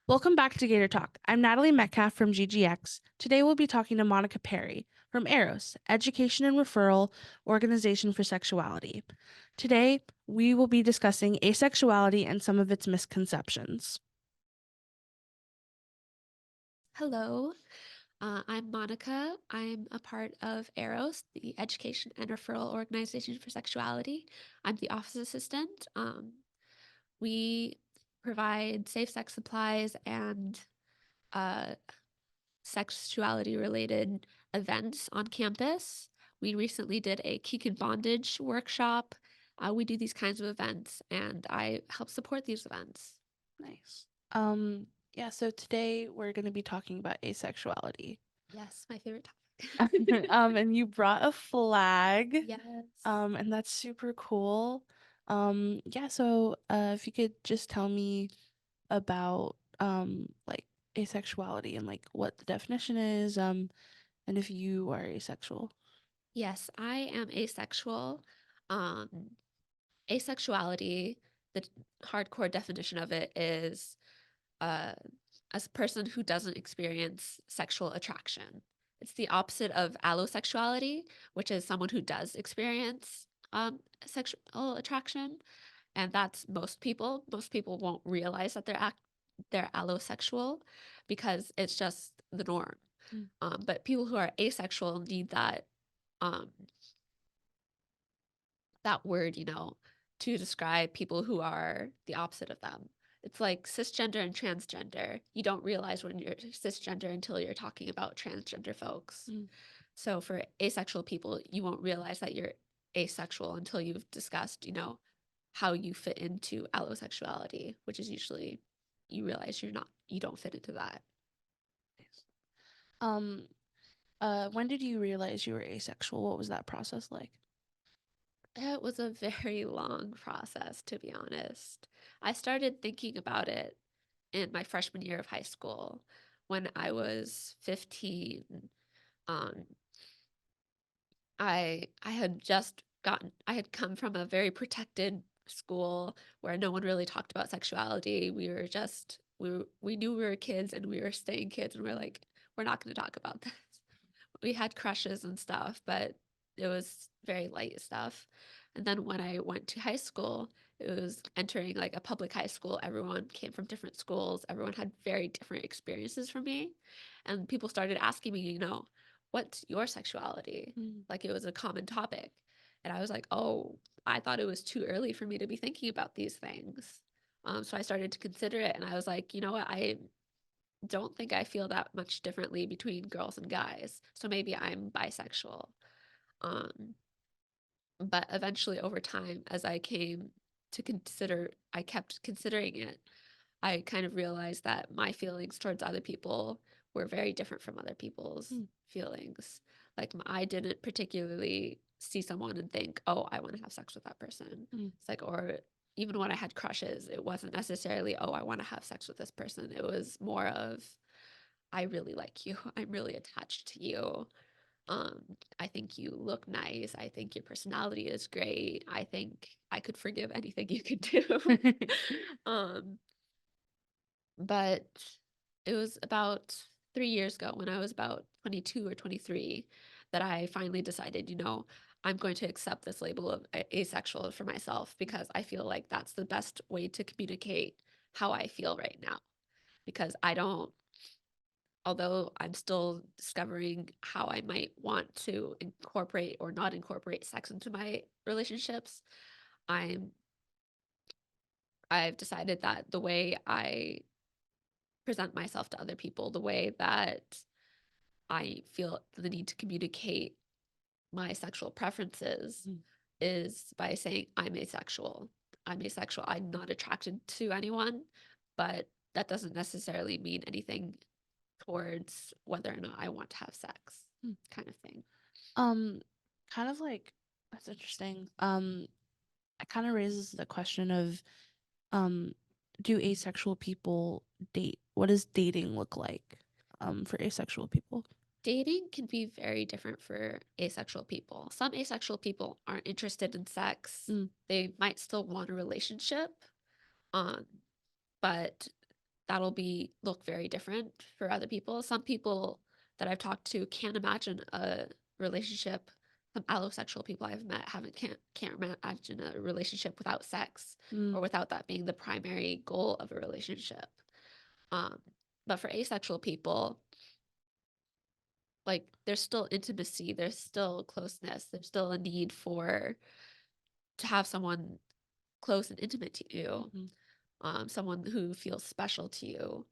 Welcome back to Gator Talk. I'm Natalie Metcalf from GGX. Today we'll be talking to Monica Perry from EROS, Education and Referral Organization for Sexuality. Today we will be discussing asexuality and some of its misconceptions. Hello, I'm Monica. I'm a part of EROS, the Education and Referral Organization for Sexuality. I'm the office assistant. We provide safe sex supplies and uh, sexuality related events on campus. We recently did a kink and bondage workshop. We do these kinds of events, and I help support these events. Nice. So today we're going to be talking about asexuality. Yes, my favorite topic. And you brought a flag. Yes. And that's super cool. If you could just tell me about like asexuality and like what the definition is, and if you are asexual. Yes, I am asexual. Um, Asexuality, the hardcore definition of it is uh, as a person who doesn't experience sexual attraction. It's the opposite of allosexuality, which is someone who does experience sexual attraction, and that's most people. Most people won't realize that they're allosexual because it's just the norm. Mm. But people who are asexual need um, that word, to describe people who are the opposite of them. It's like cisgender and transgender. You don't realize when you're cisgender until you're talking about transgender folks. Mm. So for asexual people, you won't realize that you're asexual until you've discussed, how you fit into allosexuality, which is usually you realize you don't fit into that. Um, when did you realize you were asexual? What was that process like? It was a very long process, to be honest. I started thinking about it in my freshman year of high school when I was 15. Um, I had come from a very protected school where no one really talked about sexuality. We knew we were kids and we were staying kids and we're like, we're not going to talk about this. We had crushes and stuff, but it was very light stuff. And then when I went to high school, it was entering like a public high school. Everyone came from different schools. Everyone had very different experiences from me. And people started asking me, what's your sexuality? Mm. Like it was a common topic. And I was like, oh, I thought it was too early for me to be thinking about these things. So I started to consider it and I was like, you know what? I don't think I feel that much differently between girls and guys. So maybe I'm bisexual. Um, but eventually over time, as I kept considering it, I kind of realized that my feelings towards other people were very different from other people's Mm. feelings. Like I didn't particularly see someone and think, "Oh, I want to have sex with that person." Mm. It's like, or even when I had crushes, it wasn't necessarily, "Oh, I want to have sex with this person." It was more of, "I really like you. I'm really attached to you. Um, I think you look nice. I think your personality is great. I think I could forgive anything you could do." um, but it was about 3 years ago when I was about 22 or 23 that I finally decided, I'm going to accept this label of asexual for myself because I feel like that's the best way to communicate how I feel right now. Because although I'm still discovering how I might want to incorporate or not incorporate sex into my relationships, I'm I've decided that the way I present myself to other people, the way that I feel the need to communicate my sexual preferences Mm. is by saying I'm asexual. I'm asexual. I'm not attracted to anyone, but that doesn't necessarily mean anything towards whether or not I want to have sex, Mm. kind of thing. Um, kind of like that's interesting. It kind of raises the question of um, do asexual people date? What does dating look like for asexual people? Dating can be very different for asexual people. Some asexual people aren't interested in sex. Mm. They might still want a relationship, um, but that'll look very different for other people. Some people that I've talked to can't imagine a relationship. Some allosexual people I've met can't imagine a relationship without sex or without that being the primary goal of a relationship. Um, but for asexual people, like there's still intimacy, there's still closeness, there's still a need to have someone close and intimate to you, someone who feels special to you.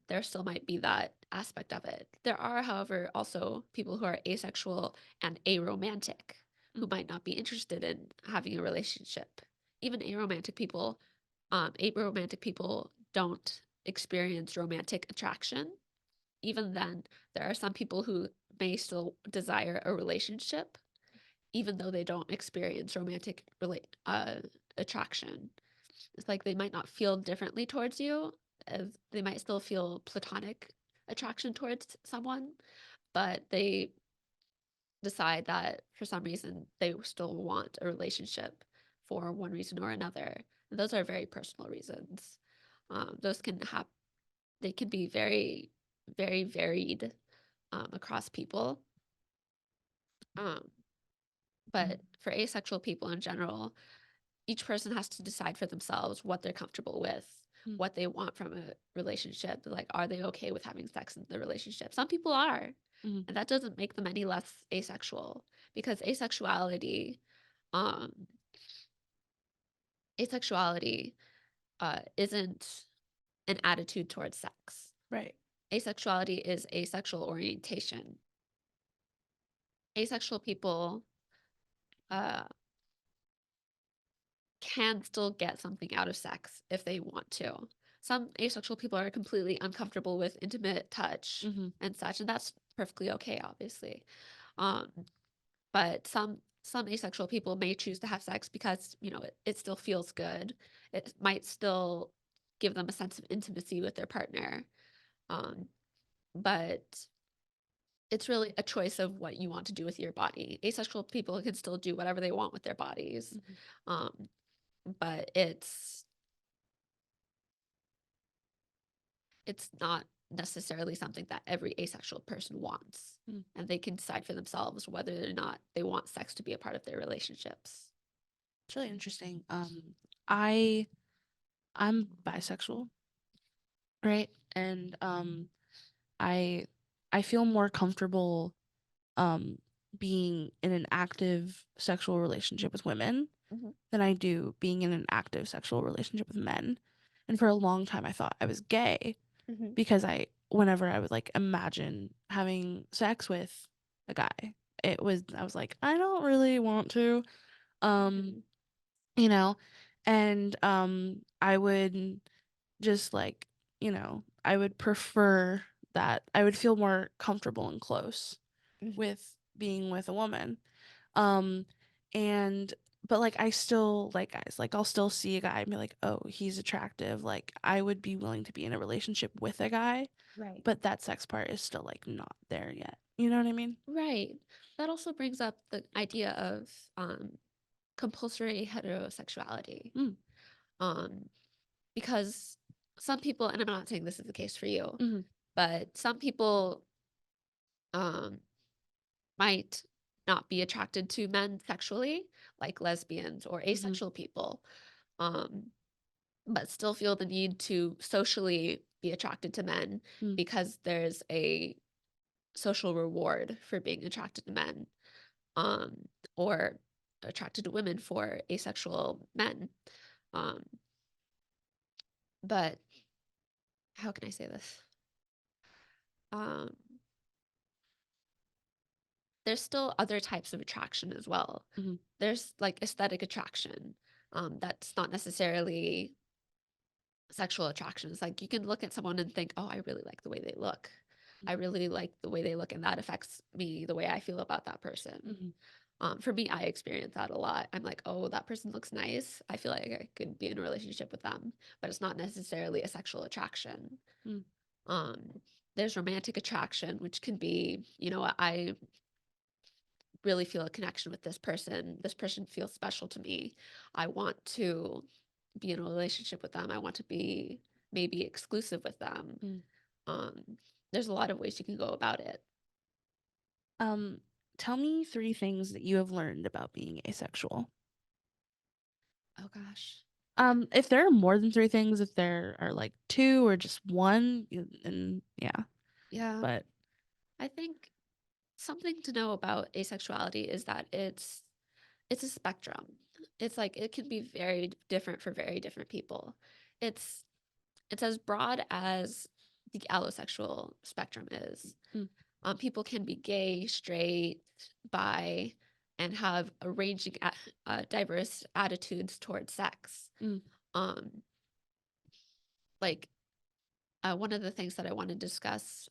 There still might be that aspect of it. There are, however, also people who are asexual and aromantic who might not be interested in having a relationship. Even aromantic people don't experience romantic attraction. Even then, there are some people who may still desire a relationship, even though they don't experience romantic attraction. It's like they might not feel differently towards you, as they might still feel platonic attraction towards someone, but they decide that for some reason they still want a relationship for one reason or another. And those are very personal reasons. Those can have They can be very, very varied across people. Um, but for asexual people in general, each person has to decide for themselves what they're comfortable with, what they want from a relationship. Like, are they okay with having sex in the relationship? Some people are, and that doesn't make them any less asexual, because um, asexuality isn't an attitude towards sex. Right. Asexuality is a sexual orientation. Asexual people uh, can still get something out of sex if they want to. Some asexual people are completely uncomfortable with intimate touch and such, and that's perfectly okay, obviously. Um, but some asexual people may choose to have sex because it still feels good. It might still give them a sense of intimacy with their partner. Um, but it's really a choice of what you want to do with your body. Asexual people can still do whatever they want with their bodies. Um, but it's not necessarily something that every asexual person wants. And they can decide for themselves whether or not they want sex to be a part of their relationships. It's really interesting. I I'm bisexual, right? And I I feel more comfortable um being in an active sexual relationship with women than I do being in an active sexual relationship with men. And for a long time I thought I was gay because whenever I would like imagine having sex with a guy, I was like, I don't really want to. Um, you know, and I would just like, I would prefer that I would feel more comfortable and close with being with a woman. Um, and but like I still like guys. Like I'll still see a guy and be like, "Oh, he's attractive." Like I would be willing to be in a relationship with a guy, Right. but that sex part is still like not there yet. You know what I mean? Right. That also brings up the idea of compulsory heterosexuality. Mm. Um, because some people, and I'm not saying this is the case for you, Mm-hmm. but some people um, might not be attracted to men sexually, like lesbians or Mm-hmm. asexual people, um, but still feel the need to socially be attracted to men Mm. because there's a social reward for being attracted to men, um, or attracted to women for asexual men. Um, but how can I say this? Um, there's still other types of attraction as well. Mm-hmm. There's like aesthetic attraction. That's not necessarily sexual attraction. It's like you can look at someone and think, oh, I really like the way they look. I really like the way they look, and that affects me the way I feel about that person. Mm-hmm. For me, I experience that a lot. I'm like, oh, that person looks nice. I feel like I could be in a relationship with them, but it's not necessarily a sexual attraction. Mm. Um, there's romantic attraction, which can be, I really feel a connection with this person. This person feels special to me. I want to be in a relationship with them. I want to be may be exclusive with them. Mm. There's a lot of ways you can go about it. Tell me 3 things that you have learned about being asexual. Oh gosh. If there are more than 3 things, if there are like 2 or just 1, and yeah, Yeah. but I think something to know about asexuality is that it's a spectrum. It's like it can be very different for very different people. It's as broad as the allosexual spectrum is. Mm. People can be gay, straight, bi, and have a ranging, diverse attitudes towards sex. Mm. Um, like one of the things that I want to discuss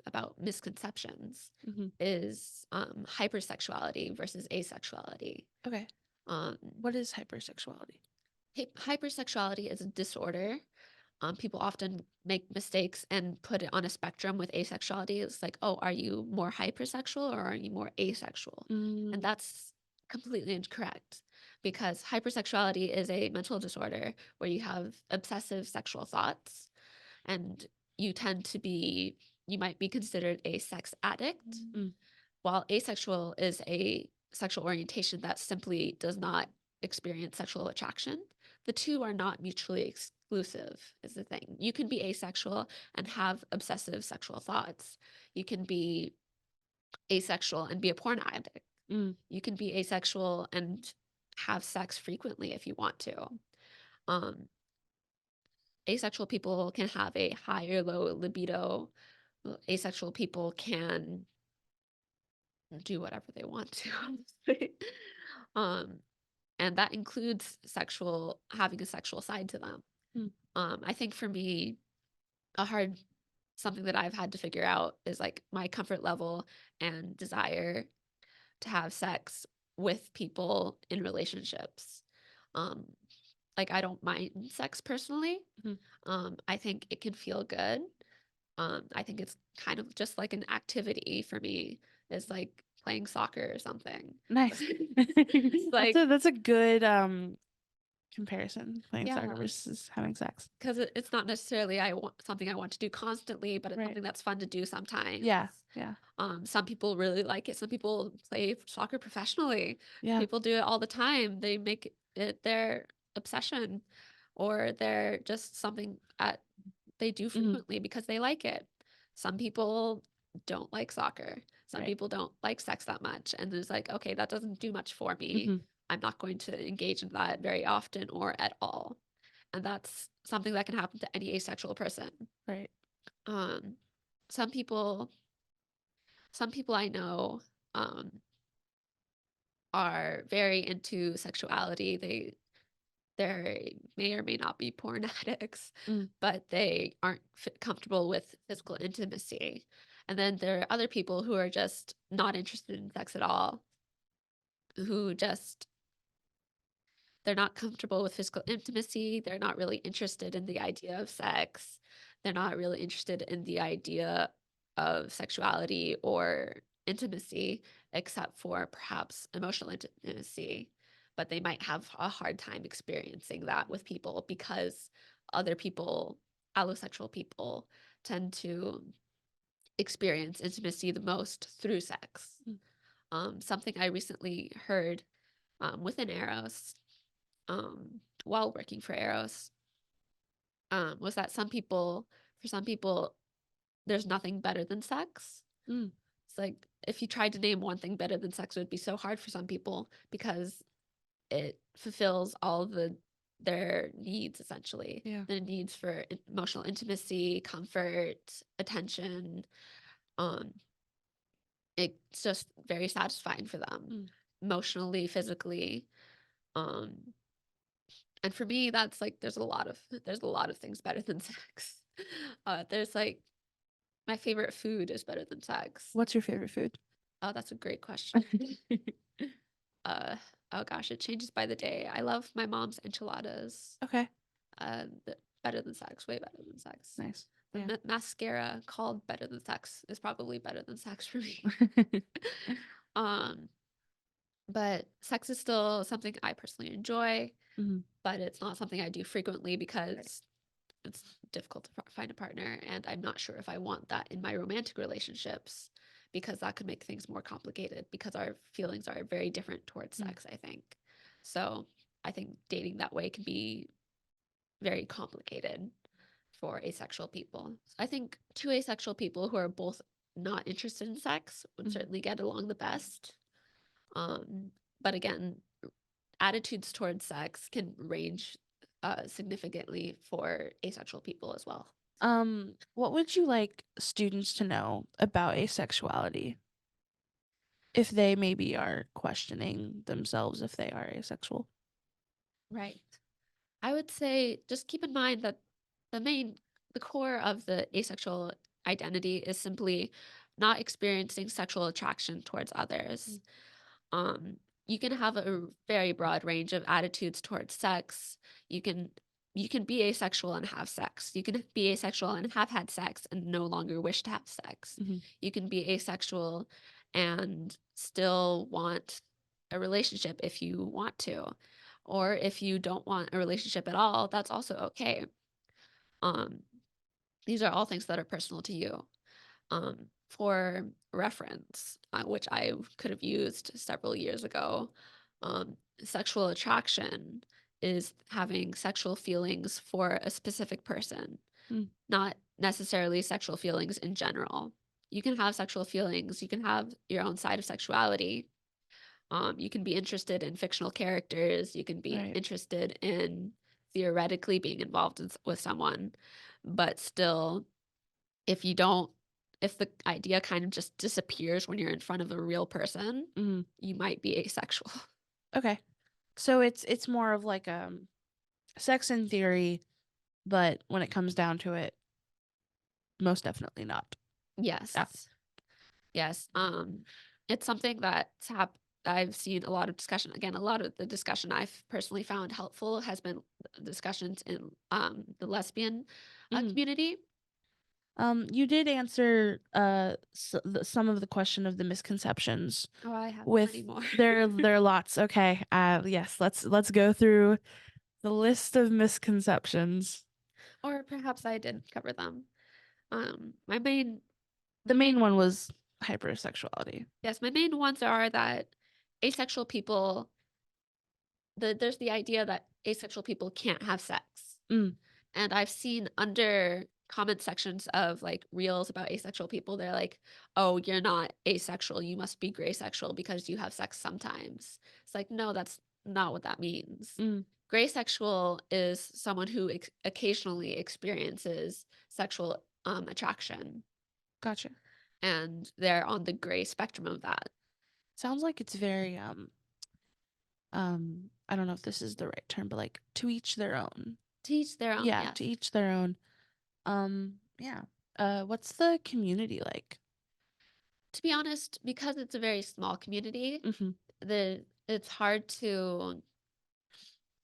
about misconceptions Mhm. is hypersexuality versus asexuality. Okay. Um, What is hypersexuality? hypersexuality is a disorder. People often make mistakes and put it on a spectrum with asexuality. It's like, oh, are you more hypersexual or are you more asexual? And Mm. that's completely incorrect because hypersexuality is a mental disorder where you have obsessive sexual thoughts and you might be considered a sex addict, Mm. while asexual is a sexual orientation that simply does not experience sexual attraction. The two are not mutually exclusive, is the thing. You can be asexual and have obsessive sexual thoughts. You can be asexual and be a porn addict. Mm. You can be asexual and have sex frequently if you want to. Um, asexual people can have a high or low libido. Asexual people can do whatever they want to, honestly. um, and that includes having a sexual side to them. Mm. I think for me, a hard something that I've had to figure out is like my comfort level and desire to have sex with people in relationships. Um, like I don't mind sex personally. Mhm. I think it can feel good. I think it's kind of just like an activity for me. It's like playing soccer or something. Nice. Like, That's a good comparison, playing yeah, soccer versus having sex. because it's not necessarily something I want to do constantly, but it's Right. something that's fun to do sometimes. Yeah. Yeah. Some people really like it. Some people play soccer professionally. Yeah. People do it all the time. They make it their obsession, or they're just something that they do Mhm. frequently because they like it. Some people don't like soccer. Some Right. people don't like sex that much. And it's like, okay, that doesn't do much for me. Mhm. I'm not going to engage in that very often or at all. And that's something that can happen to any asexual person. Right. Um, some people, some people I know, um, are very into sexuality. They may or may not be porn addicts, Mm. but they aren't comfortable with physical intimacy. And then there are other people who are just not interested in sex at all, who just they're not comfortable with physical intimacy. They're not really interested in the idea of sex. They're not really interested in the idea of sexuality or intimacy, except for perhaps emotional intimacy. But they might have a hard time experiencing that with people because other people, allosexual people, tend to experience intimacy the most through sex. Mm. Something I recently heard within EROS while working for EROS was that for some people, there's nothing better than sex. Mm. It's like if you tried to name one thing better than sex, it would be so hard for some people because it fulfills all their needs essentially. Yeah. The needs for emotional intimacy, comfort, attention. Um, it's just very satisfying for them, Mm. emotionally, physically. Um, And for me, that's like there's a lot of things better than sex. There's like my favorite food is better than sex. What's your favorite food? Oh, that's a great question. Uh, oh gosh, it changes by the day. I love my mom's enchiladas. Okay. Better than sex, way better than sex. Nice. The Yeah. mascara called better than sex is probably better than sex for me. Um, but sex is still something I personally enjoy, Mhm. but it's not something I do frequently because it's difficult to find a partner, and I'm not sure if I want that in my romantic relationships, because that could make things more complicated because our feelings are very different towards Mm. sex, I think. So I think dating that way can be very complicated for asexual people. I think two asexual people who are both not interested in sex would Mhm. certainly get along the best. But again, attitudes towards sex can range significantly for asexual people as well. What would you like students to know about asexuality if they maybe are questioning themselves if they are asexual? Right. I would say just keep in mind that the main, the core of the asexual identity is simply not experiencing sexual attraction towards others. Mm. Um, you can have a very broad range of attitudes towards sex. You can you can be asexual and have sex. You can be asexual and have had sex and no longer wish to have sex. Mhm. You can be asexual and still want a relationship if you want to. Or if you don't want a relationship at all, that's also okay. Um, these are all things that are personal to you. For reference, which I could have used several years ago, sexual attraction is having sexual feelings for a specific person, Mm. not necessarily sexual feelings in general. You can have sexual feelings, you can have your own side of sexuality. You can be interested in fictional characters, you can be Right. interested in theoretically being involved with someone, but still if you don't if the idea kind of just disappears when you're in front of a real person, Mhm. you might be asexual. Okay. So it's more of like sex in theory, but when it comes down to it, most definitely not. Yeah. Yes. Yes. It's something that's I've seen a lot of discussion. Again, a lot of the discussion I've personally found helpful has been discussions in the lesbian Mhm. community. You did answer some of the question of the misconceptions Oh, I have with plenty more. there are lots. Okay. Yes, let's go through the list of misconceptions. Or perhaps I didn't cover them. My main The my main main one was hypersexuality. Yes, my main ones are that asexual people, there's the idea that asexual people can't have sex. Mm. And I've seen under comment sections of like reels about asexual people, they're like, oh, you're not asexual. You must be gray sexual because you have sex sometimes. It's like, no, that's not what that means. Mm. Gray sexual is someone who occasionally experiences sexual attraction, Gotcha. and they're on the gray spectrum of that. Sounds like it's very I don't know if this is the right term, but like to each their own. To each their own, Yeah, yes. to each their own. Yeah. What's the community like? To be honest, because it's a very small community, Mm-hmm. it's hard to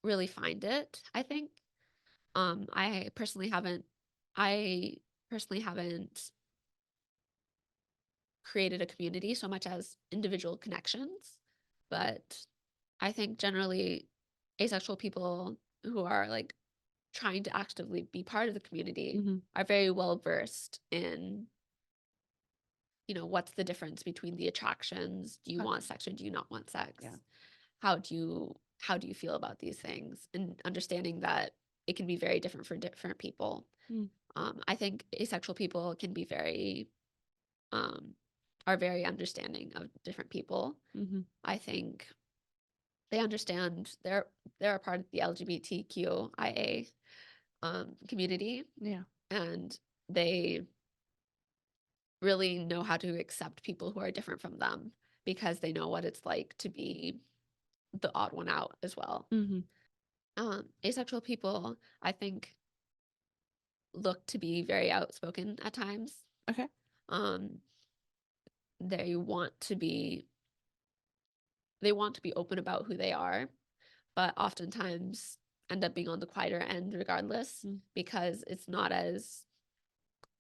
really find it, I think. I personally haven't created a community so much as individual connections, but I think generally asexual people who are like trying to actively be part of the community Mm-hmm. are very well versed in what's the difference between the attractions? Do you Gotcha. want sex or do you not want sex? Yeah. How do you feel about these things? And understanding that it can be very different for different people. Mm. I think asexual people can be um, are very understanding of different people. Mm-hmm. I think they understand they're a part of the LGBTQIA community, Yeah. and they really know how to accept people who are different from them because they know what it's like to be the odd one out as well. Mm-hmm. Asexual people, I think, look to be very outspoken at times. Okay. Um, they want to be they want to be open about who they are, but oftentimes end up being on the quieter end regardless Mm. because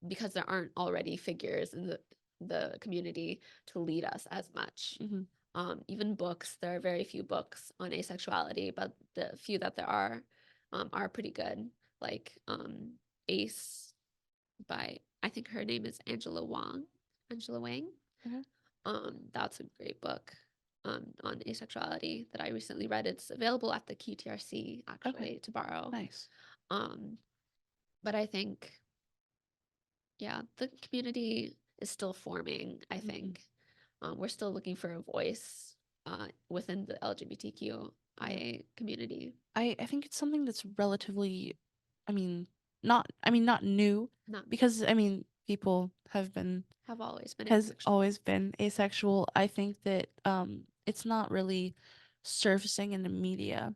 because there aren't already figures in the community to lead us as much. Mm-hmm. Even books, there are very few books on asexuality, but the few that there are pretty good. Like Ace by, I think her name is Angela Wang. Angela Wang. Mhm. That's a great book on asexuality that I recently read. It's available at the QTRC actually to borrow. Nice. Um, but I think, yeah, the community is still forming, I think. We're still looking for a voice within the LGBTQIA community. I think it's something that's relatively, not new, Not because people have always been has asexual. always been asexual. I think that it's not really surfacing in the media,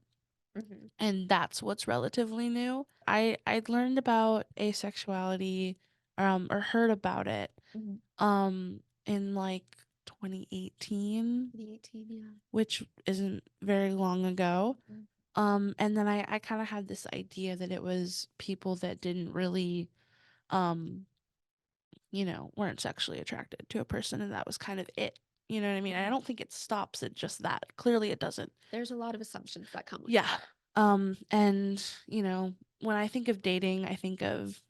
Mm-hmm. and that's what's relatively new. I'd learned about asexuality, or heard about it Mm-hmm. in like 2018, 2018, yeah. which isn't very long ago. Mhm. And then I kind of had this idea that it was people that didn't really, um, weren't sexually attracted to a person, and that was kind of it. You know what I mean? I Mhm. don't think it stops at just that. Clearly, it doesn't. There's a lot of assumptions that come with Yeah. that. And when I think of dating, I think of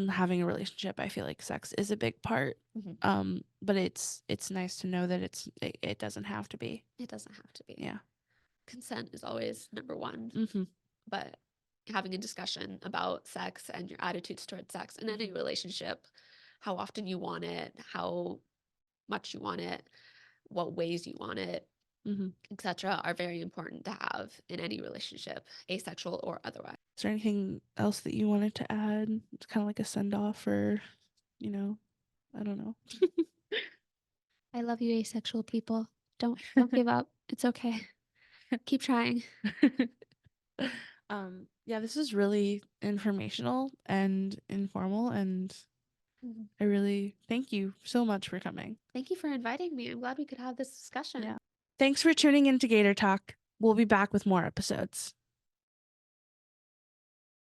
having a relationship. I feel like sex is a big part. Mhm. But it's nice to know that it doesn't have to be. It doesn't have to be. Yeah. Consent is always number one, Mm-hmm. but having a discussion about sex and your attitudes towards sex in any relationship, how often you want it, how much you want it, what ways you want it, Mm-hmm. etc., are very important to have in any relationship, asexual or otherwise. Is there anything else that you wanted to add? It's kind of like a send off, or I don't know. I love you, asexual people. Don't give up. It's okay. Keep trying. Yeah, this is really informational and informal, and Mhm. I really thank you so much for coming. Thank you for inviting me. I'm glad we could have this discussion. Yeah. Thanks for tuning in to Gator Talk. We'll be back with more episodes.